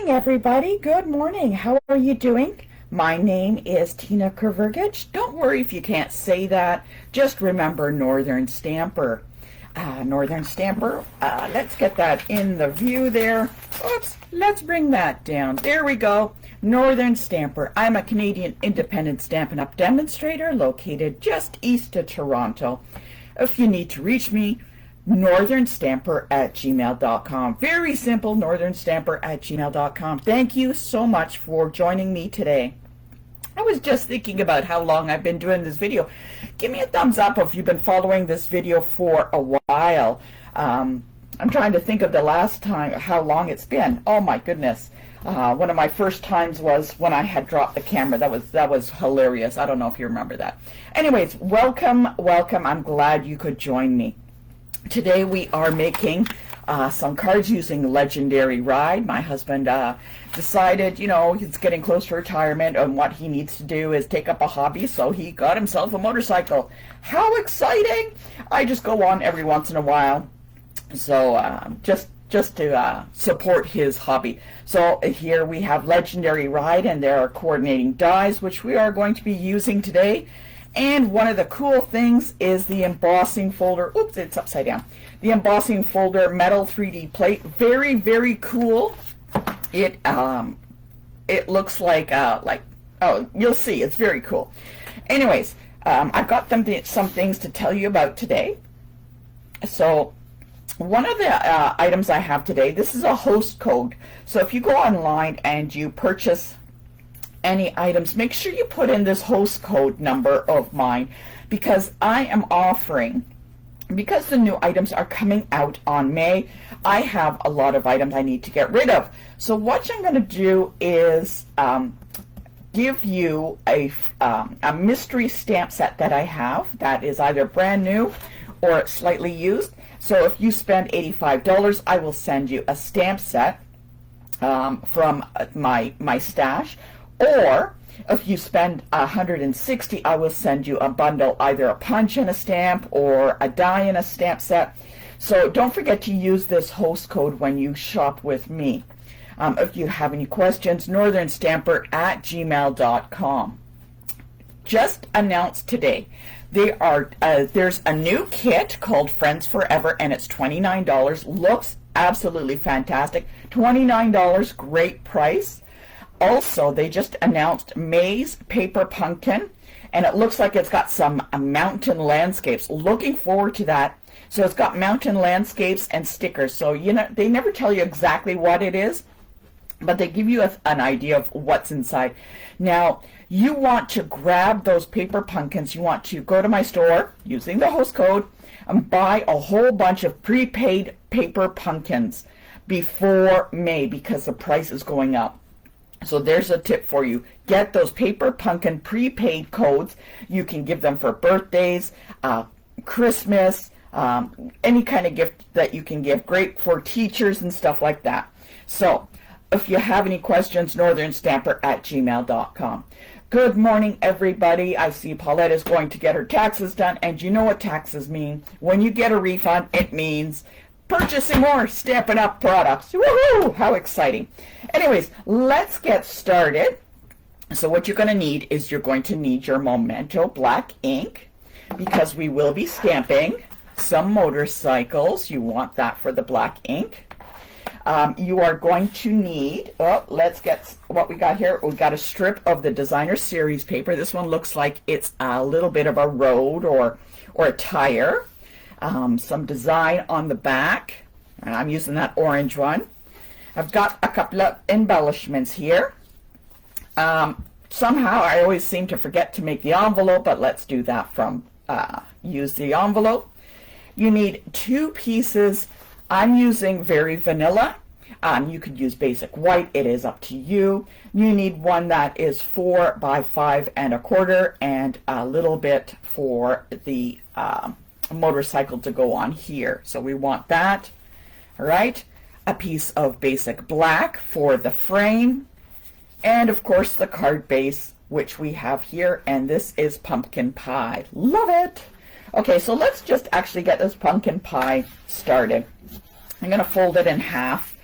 morning, everybody. Good morning. How are you doing? My name is Tina Kurvergich. Don't worry if you can't say that. Just remember Northern Stamper. Northern Stamper. Let's get that in the view there. Oops, let's bring that down. There we go. Northern Stamper. I'm a Canadian independent Stampin' Up! Demonstrator located just east of Toronto. If you need to reach me, northernstamper@gmail.com. Very simple, northernstamper@gmail.com. Thank you so much for joining me today. I was just thinking about how long I've been doing this video. Give me a thumbs up if you've been following this video for a while. I'm trying to think of the last time, how long it's been. Oh my goodness. One of my first times was when I had dropped the camera. That was hilarious. I don't know if you remember that. Anyways, welcome. I'm glad you could join me. Today we are making some cards using Legendary Ride. My husband decided, he's getting close to retirement, and what he needs to do is take up a hobby, so he got himself a motorcycle. How exciting! I just go on every once in a while, so just to support his hobby. So here we have Legendary Ride, and there are coordinating dies, which we are going to be using today. And one of the cool things is the embossing folder. Oops, it's upside down. The embossing folder metal 3D plate. Very, very cool. It looks like oh, you'll see. It's very cool. Anyways, I've got some things to tell you about today. So one of the items I have today, this is a host code. So if you go online and you purchase any items, make sure you put in this host code number of mine, because I am offering, because the new items are coming out on May, I have a lot of items I need to get rid of. So what I'm going to do is give you a mystery stamp set that I have that is either brand new or slightly used. So if you spend $85, I will send you a stamp set from my stash. Or if you spend $160, I will send you a bundle, either a punch and a stamp or a die and a stamp set. So don't forget to use this host code when you shop with me. If you have any questions, northernstamper@gmail.com. Just announced today, there's a new kit called Friends Forever, and it's $29. Looks absolutely fantastic. $29, great price. Also, they just announced May's Paper Pumpkin, and it looks like it's got some mountain landscapes. Looking forward to that. So it's got mountain landscapes and stickers. So, they never tell you exactly what it is, but they give you an idea of what's inside. Now, you want to grab those paper pumpkins. You want to go to my store using the host code and buy a whole bunch of prepaid paper pumpkins before May, because the price is going up. So there's a tip for you. Get those paper pumpkin prepaid codes. You can give them for birthdays, Christmas, any kind of gift that you can give. Great for teachers and stuff like that. So if you have any questions, northernstamper@gmail.com. Good morning, everybody. I see Paulette is going to get her taxes done, and you know what taxes mean. When you get a refund, it means purchasing more Stampin' Up! Products. Woohoo! How exciting. Anyways, let's get started. So what you're going to need is you're going to need your Memento black ink, because we will be stamping some motorcycles. You want that for the black ink. You are going to need, let's get what we got here. We got a strip of the Designer Series paper. This one looks like it's a little bit of a road or a tire. Some design on the back, and I'm using that orange one. I've got a couple of embellishments here. Somehow I always seem to forget to make the envelope, but let's do that from use the envelope. You need 2 pieces. I'm using Very Vanilla. You could use basic white. It is up to you. You need one that is 4 by 5 1/4, and a little bit for the motorcycle to go on here. So we want that. All right. A piece of basic black for the frame, and of course the card base, which we have here, and this is pumpkin pie. Love it. Okay, so let's just actually get this pumpkin pie started. I'm going to fold it in half,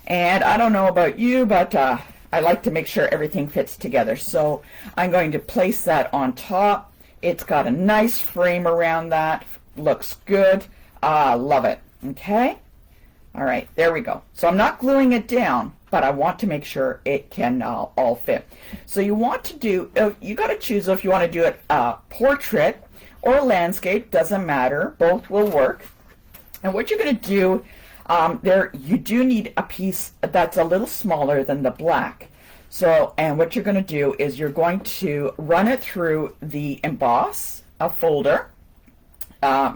And I don't know about you, but I like to make sure everything fits together. So I'm going to place that on top. It's got a nice frame around that. Looks good. Love it. Okay. All right, there we go. So I'm not gluing it down, but I want to make sure it can all fit. So you want to do, you got to choose if you want to do it portrait or landscape, doesn't matter. Both will work. And what you're going to do, you do need a piece that's a little smaller than the black. So, and what you're going to do is you're going to run it through the emboss folder.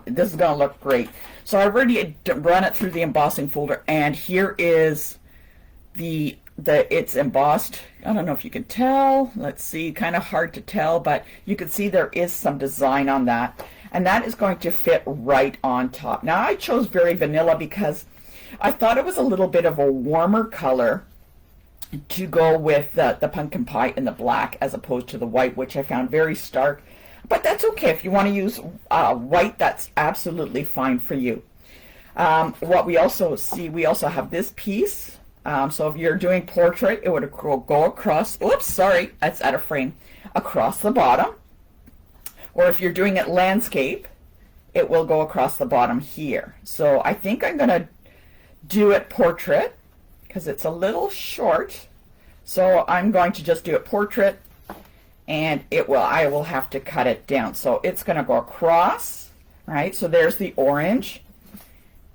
This is going to look great. So I've already run it through the embossing folder, and here is it's embossed. I don't know if you can tell. Let's see, kind of hard to tell, but you can see there is some design on that, and that is going to fit right on top. Now I chose Very Vanilla because I thought it was a little bit of a warmer color to go with the pumpkin pie in the black as opposed to the white, which I found very stark. But that's okay. If you want to use white, that's absolutely fine for you. What we also see, we also have this piece. So if you're doing portrait, it would go across, oops, sorry, that's out of frame, across the bottom. Or if you're doing it landscape, it will go across the bottom here. So I think I'm going to do it portrait because it's a little short. So I'm going to just do it portrait. And I will have to cut it down. So it's going to go across, right? So there's the orange,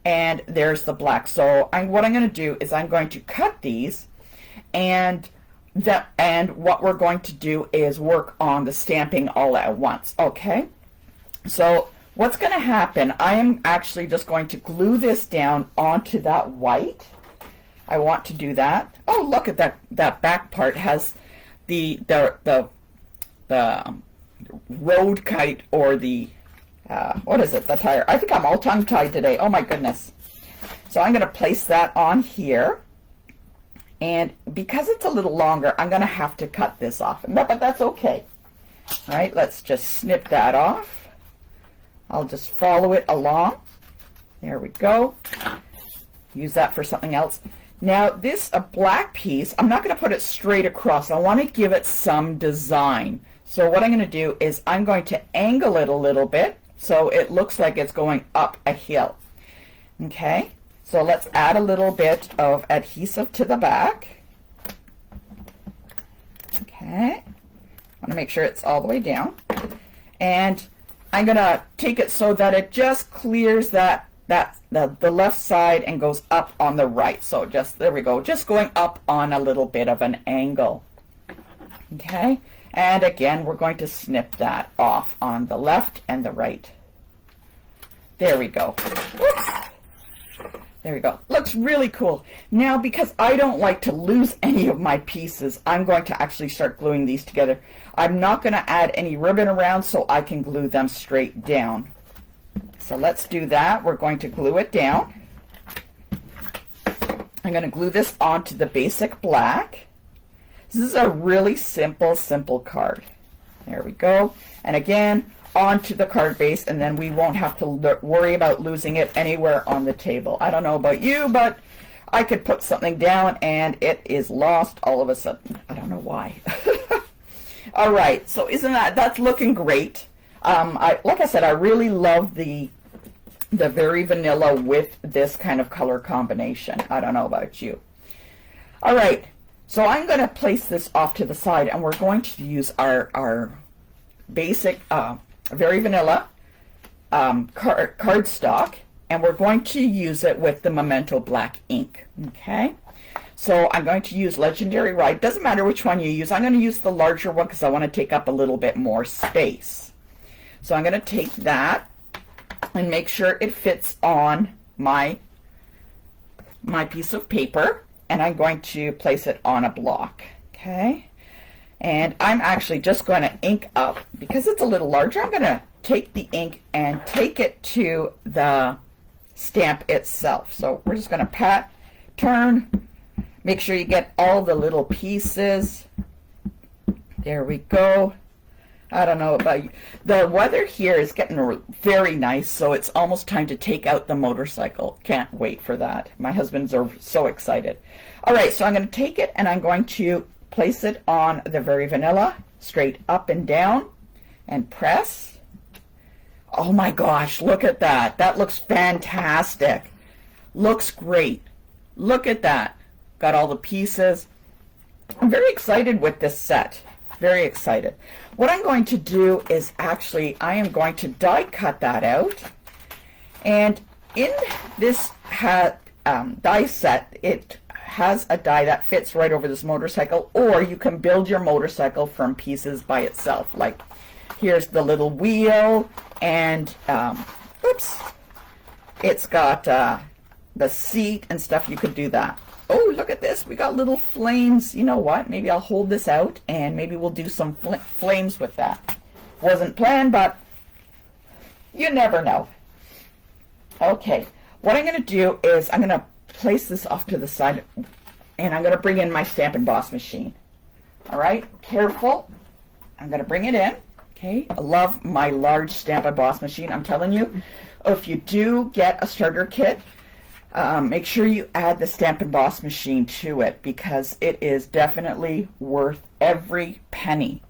and there's the black. So what I'm going to do is I'm going to cut these, and what we're going to do is work on the stamping all at once, okay? So what's going to happen, I am actually just going to glue this down onto that white. I want to do that. Oh, look at that back part has the road kite, or the what is it, the tire. I think I'm all tongue-tied today. Oh my goodness. So I'm going to place that on here, and because it's a little longer, I'm going to have to cut this off, but that's okay. All right, let's just snip that off. I'll just follow it along. There we go. Use that for something else. Now this black piece, I'm not going to put it straight across. I want to give it some design. So what I'm going to do is I'm going to angle it a little bit so it looks like it's going up a hill. Okay, so let's add a little bit of adhesive to the back. Okay, I want to make sure it's all the way down. And I'm going to take it so that it just clears the left side and goes up on the right. So just, there we go, just going up on a little bit of an angle. Okay, and again, we're going to snip that off on the left and the right. There we go. Whoops. There we go. Looks really cool. Now, because I don't like to lose any of my pieces, I'm going to actually start gluing these together. I'm not going to add any ribbon around so I can glue them straight down. So let's do that. We're going to glue it down. I'm going to glue this onto the basic black. This is a really simple card. There we go. And again, onto the card base, and then we won't have to worry about losing it anywhere on the table. I don't know about you, but I could put something down and it is lost all of a sudden. I don't know why. All right, so that's looking great. Like I said, I really love the Very Vanilla with this kind of color combination. I don't know about you. All right, so I'm going to place this off to the side, and we're going to use our basic Very Vanilla cardstock, and we're going to use it with the Memento black ink. Okay, so I'm going to use Legendary Ride. Doesn't matter which one you use. I'm going to use the larger one because I want to take up a little bit more space. So I'm going to take that and make sure it fits on my piece of paper, and I'm going to place it on a block. Okay, and I'm actually just going to ink up, because it's a little larger, I'm going to take the ink and take it to the stamp itself. So we're just going to turn, make sure you get all the little pieces. There we go. I don't know about you. The weather here is getting very nice, so it's almost time to take out the motorcycle. Can't wait for that. My husband's are so excited. All right, so I'm going to take it and I'm going to place it on the Very Vanilla, straight up and down, and press. Oh my gosh, look at that. That looks fantastic. Looks great. Look at that. Got all the pieces. I'm very excited with this set. Very excited. What I'm going to do is actually, I am going to die cut that out. And in this die set, it has a die that fits right over this motorcycle, or you can build your motorcycle from pieces by itself. Like, here's the little wheel, and, oops, it's got the seat and stuff. You could do that. Oh, look at this. We got little flames. You know what? Maybe I'll hold this out and maybe we'll do some flames with that. Wasn't planned, but you never know. Okay. What I'm going to do is I'm going to place this off to the side and I'm going to bring in my Stamp and Boss machine. All right. Careful. I'm going to bring it in. Okay. I love my large Stamp and Boss machine. I'm telling you, if you do get a starter kit, make sure you add the Stamp and Boss machine to it because it is definitely worth every penny.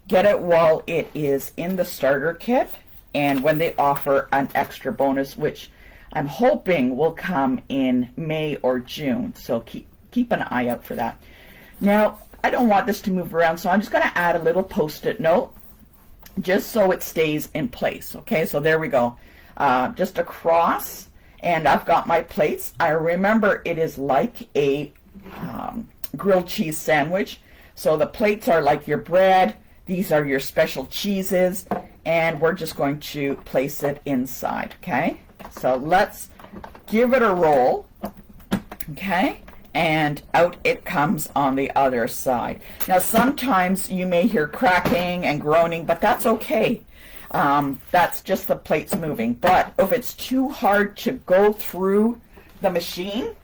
Get it while it is in the starter kit and when they offer an extra bonus, which I'm hoping will come in May or June. So keep an eye out for that. Now, I don't want this to move around, so I'm just going to add a little Post-it note just so it stays in place. Okay, so there we go. Just across. And I've got my plates. I remember it is like a grilled cheese sandwich. So the plates are like your bread. These are your special cheeses. And we're just going to place it inside, okay? So let's give it a roll, okay? And out it comes on the other side. Now sometimes you may hear cracking and groaning, but that's okay. That's just the plates moving. But if it's too hard to go through the machine,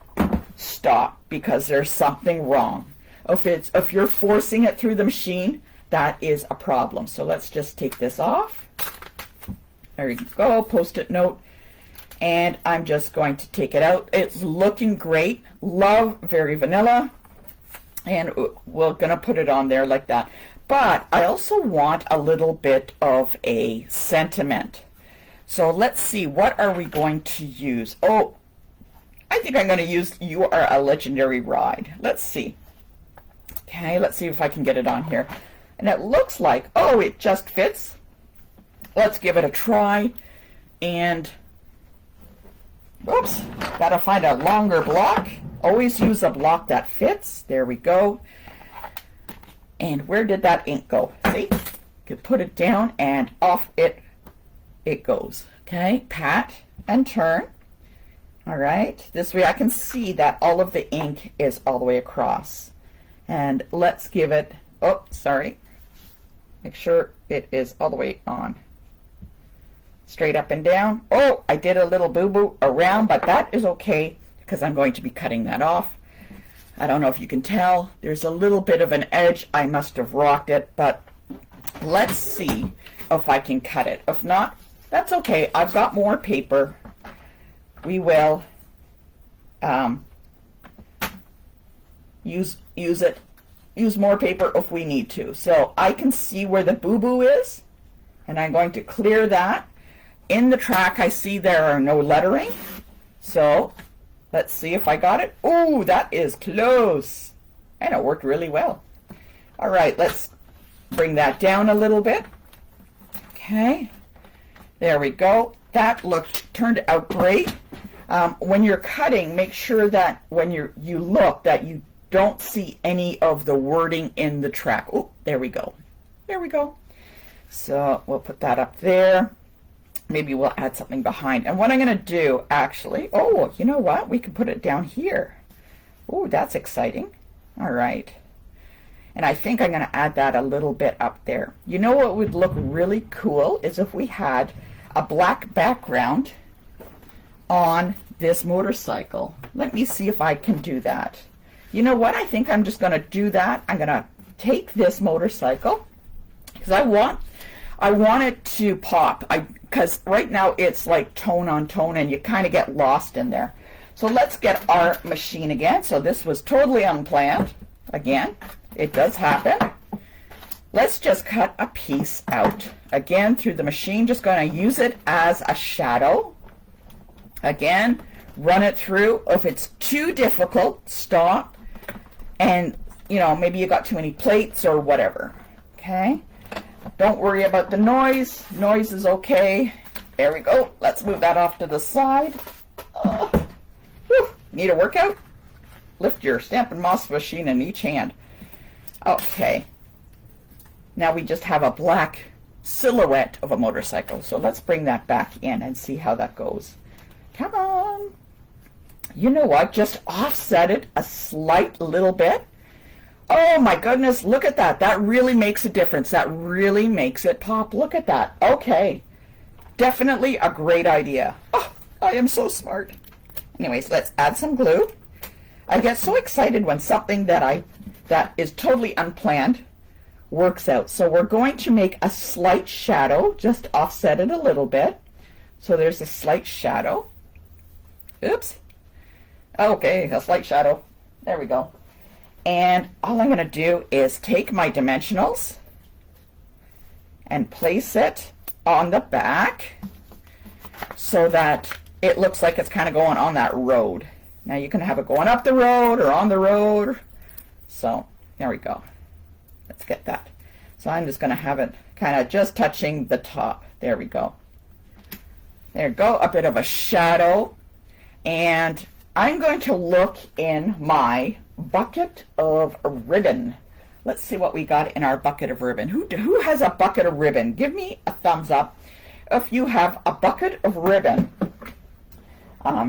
stop because there's something wrong. If you're forcing it through the machine, that is a problem. So let's just take this off. There you go, Post-it note. And I'm just going to take it out. It's looking great. Love Very Vanilla. And we're going to put it on there like that. But I also want a little bit of a sentiment. So let's see, what are we going to use? Oh, I think I'm going to use You Are a Legendary Ride. Let's see. Okay, let's see if I can get it on here. And it looks like, oh, it just fits. Let's give it a try. And, whoops, gotta find a longer block. Always use a block that fits. There we go. And where did that ink go? See? Could put it down and off it goes. Okay, pat and turn. All right, this way I can see that all of the ink is all the way across. And let's give it, oh, sorry. Make sure it is all the way on. Straight up and down. Oh, I did a little boo-boo around, but that is okay because I'm going to be cutting that off. I don't know if you can tell. There's a little bit of an edge. I must have rocked it, but let's see if I can cut it. If not, that's okay. I've got more paper. We will use more paper if we need to. So I can see where the boo-boo is, and I'm going to clear that. In the track, I see there are no lettering. So let's see if I got it. Oh, that is close. And it worked really well. All right, let's bring that down a little bit. Okay, there we go. That turned out great. When you're cutting, make sure that when you look that you don't see any of the wording in the track. Oh, there we go. There we go. So we'll put that up there. Maybe we'll add something behind. And what I'm going to do, actually, oh, you know what? We can put it down here. Oh, that's exciting. All right. And I think I'm going to add that a little bit up there. You know what would look really cool is if we had a black background on this motorcycle. Let me see if I can do that. You know what? I think I'm just going to do that. I'm going to take this motorcycle because I want it to pop. Because right now it's like tone on tone and you kind of get lost in there. So let's get our machine again. So this was totally unplanned. Again, it does happen. Let's just cut a piece out. Again, through the machine, just going to use it as a shadow. Again, run it through. If it's too difficult, stop. And, you know, maybe you got too many plates or whatever. Okay? Don't worry about the noise. Noise is okay. There we go. Let's move that off to the side. Need a workout? Lift your Stampin' Moss machine in each hand. Okay. Now we just have a black silhouette of a motorcycle. So let's bring that back in and see how that goes. Come on. You know what? Just offset it a slight little bit. Oh my goodness, look at that. That really makes a difference. That really makes it pop. Look at that. Okay. Definitely a great idea. Oh, I am so smart. Anyways, let's add some glue. I get so excited when something that is totally unplanned works out. So we're going to make a slight shadow, just offset it a little bit. So there's a slight shadow. Oops. Okay, a slight shadow. There we go. And all I'm going to do is take my dimensionals and place it on the back so that it looks like it's kind of going on that road. Now you can have it going up the road or on the road. So there we go. Let's get that. So I'm just going to have it kind of just touching the top. There we go. There we go. A bit of a shadow. And I'm going to look in my bucket of ribbon. Let's see what we got in our bucket of ribbon. Who has a bucket of ribbon? Give me a thumbs up if you have a bucket of ribbon.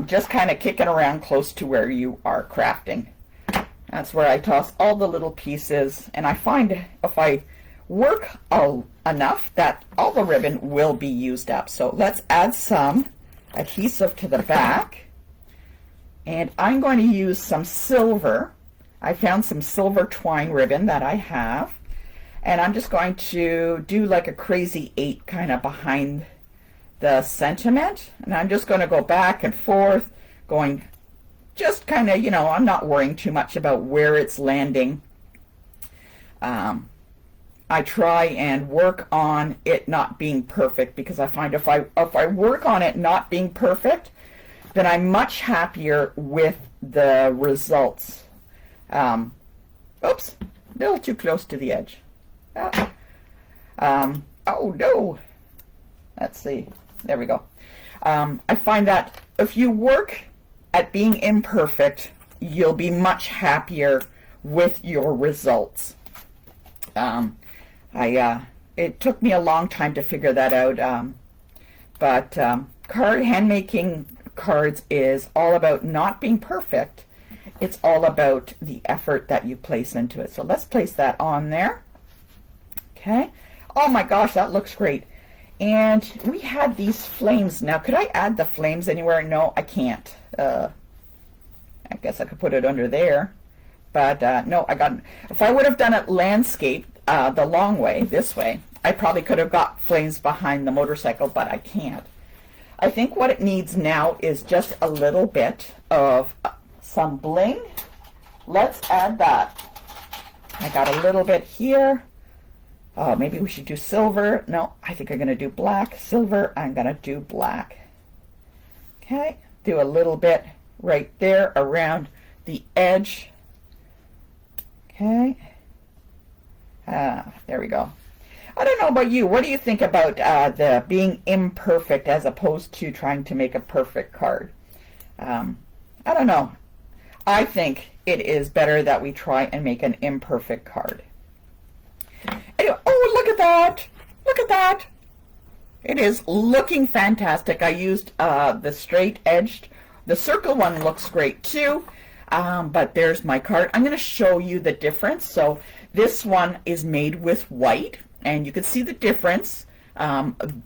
Just kind of kicking around close to where you are crafting. That's where I toss all the little pieces, and I find if I work enough that all the ribbon will be used up. So let's add some adhesive to the back, and I'm going to use some silver. I found some silver twine ribbon that I have, and I'm just going to do like a crazy 8 kind of behind the sentiment, and I'm just going to go back and forth, going just kind of, you know, I'm not worrying too much about where it's landing. I try and work on it not being perfect, because I find if I work on it not being perfect, then I'm much happier with the results. Oops, a little too close to the edge. Oh no. Let's see. There we go. I find that if you work at being imperfect, you'll be much happier with your results. It took me a long time to figure that out, but hand making cards is all about not being perfect. It's all about the effort that you place into it. So let's place that on there. Okay. Oh my gosh, that looks great. And we had these flames. Now, could I add the flames anywhere? No, I can't. I guess I could put it under there. But no, if I would have done it landscape the long way, this way, I probably could have got flames behind the motorcycle, but I can't. I think what it needs now is just a little bit of some bling. Let's add that. I got a little bit here. Oh, maybe we should do silver. No, I think I'm going to do black. Silver, I'm going to do black. Okay, do a little bit right there around the edge. Okay. There we go. I don't know about you. What do you think about the being imperfect as opposed to trying to make a perfect card? I don't know. I think it is better that we try and make an imperfect card. Anyway, oh, look at that. Look at that. It is looking fantastic. I used the straight edged. The circle one looks great too. But there's my card. I'm going to show you the difference. So this one is made with white, and you can see the difference.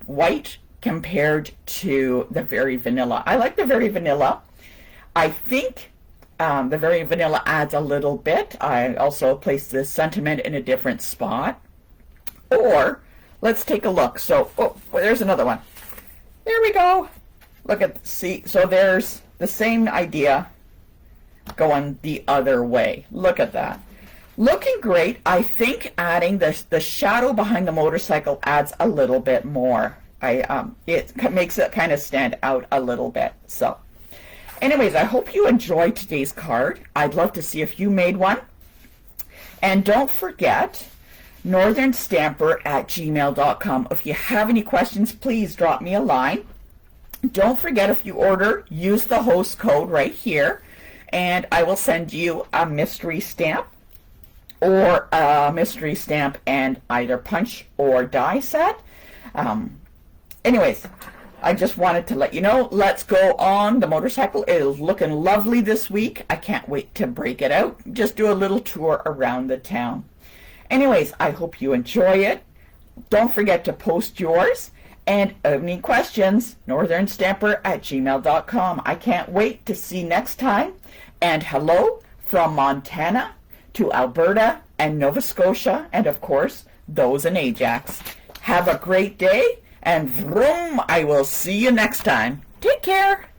White compared to the Very Vanilla. I like the Very Vanilla. I think the Very Vanilla adds a little bit. I also placed this sentiment in a different spot. Or let's take a look. So, oh, there's another one. There we go. Look at, see, so there's the same idea going the other way. Look at that. Looking great. I think adding the shadow behind the motorcycle adds a little bit more. It makes it kind of stand out a little bit. So anyways, I hope you enjoyed today's card. I'd love to see if you made one. And don't forget, northernstamper@gmail.com. If you have any questions, please drop me a line. Don't forget, if you order, use the host code right here, and I will send you a mystery stamp, or a mystery stamp and either punch or die set. Anyways, I just wanted to let you know, let's go on. The motorcycle is looking lovely this week. I can't wait to break it out. Just do a little tour around the town. Anyways, I hope you enjoy it. Don't forget to post yours. And any questions, northernstamper@gmail.com. I can't wait to see you next time. And hello from Montana to Alberta and Nova Scotia, and of course, those in Ajax. Have a great day, and vroom, I will see you next time. Take care.